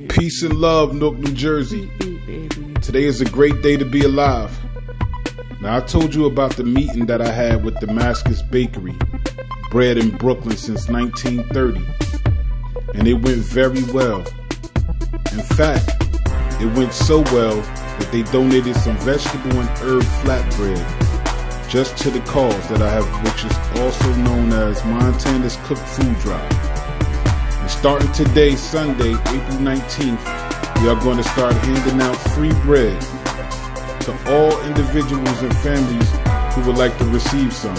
Peace and love, Newark, New Jersey. Today is a great day to be alive. Now, I told you about the meeting that I had with Damascus Bakery, bred in Brooklyn since 1930. And it went very well. In fact, it went so well that they donated some vegetable and herb flatbread just to the cause that I have, which is also known as Montana's Cooked Food Drive. And starting today, Sunday, April 19th, we are going to start handing out free bread to all individuals and families who would like to receive some.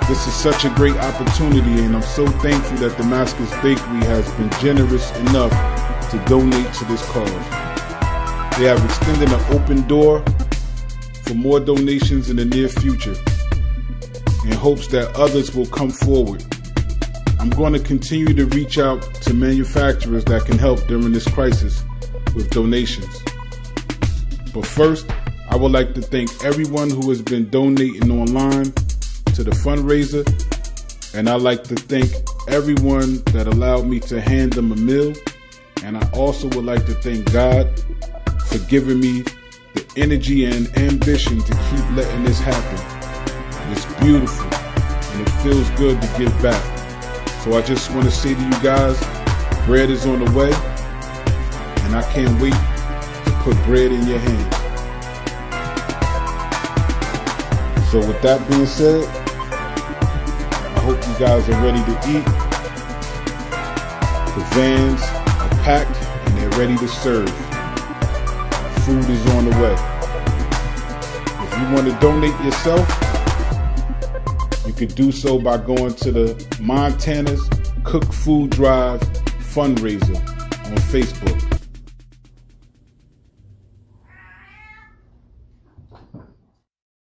This is such a great opportunity, and I'm so thankful that Damascus Bakery has been generous enough to donate to this cause. They have extended an open door for more donations in the near future in hopes that others will come forward. I'm going to continue to reach out to manufacturers that can help during this crisis with donations. But first, I would like to thank everyone who has been donating online to the fundraiser, and I'd like to thank everyone that allowed me to hand them a meal, and I also would like to thank God for giving me the energy and ambition to keep letting this happen. It's beautiful, and it feels good to give back. So I just want to say to you guys, bread is on the way, and I can't wait to put bread in your hand. So with that being said, I hope you guys are ready to eat. The vans are packed and they're ready to serve. Food is on the way. If you want to donate yourself, you could do so by going to the Montana's Cooked Food Drive fundraiser on Facebook.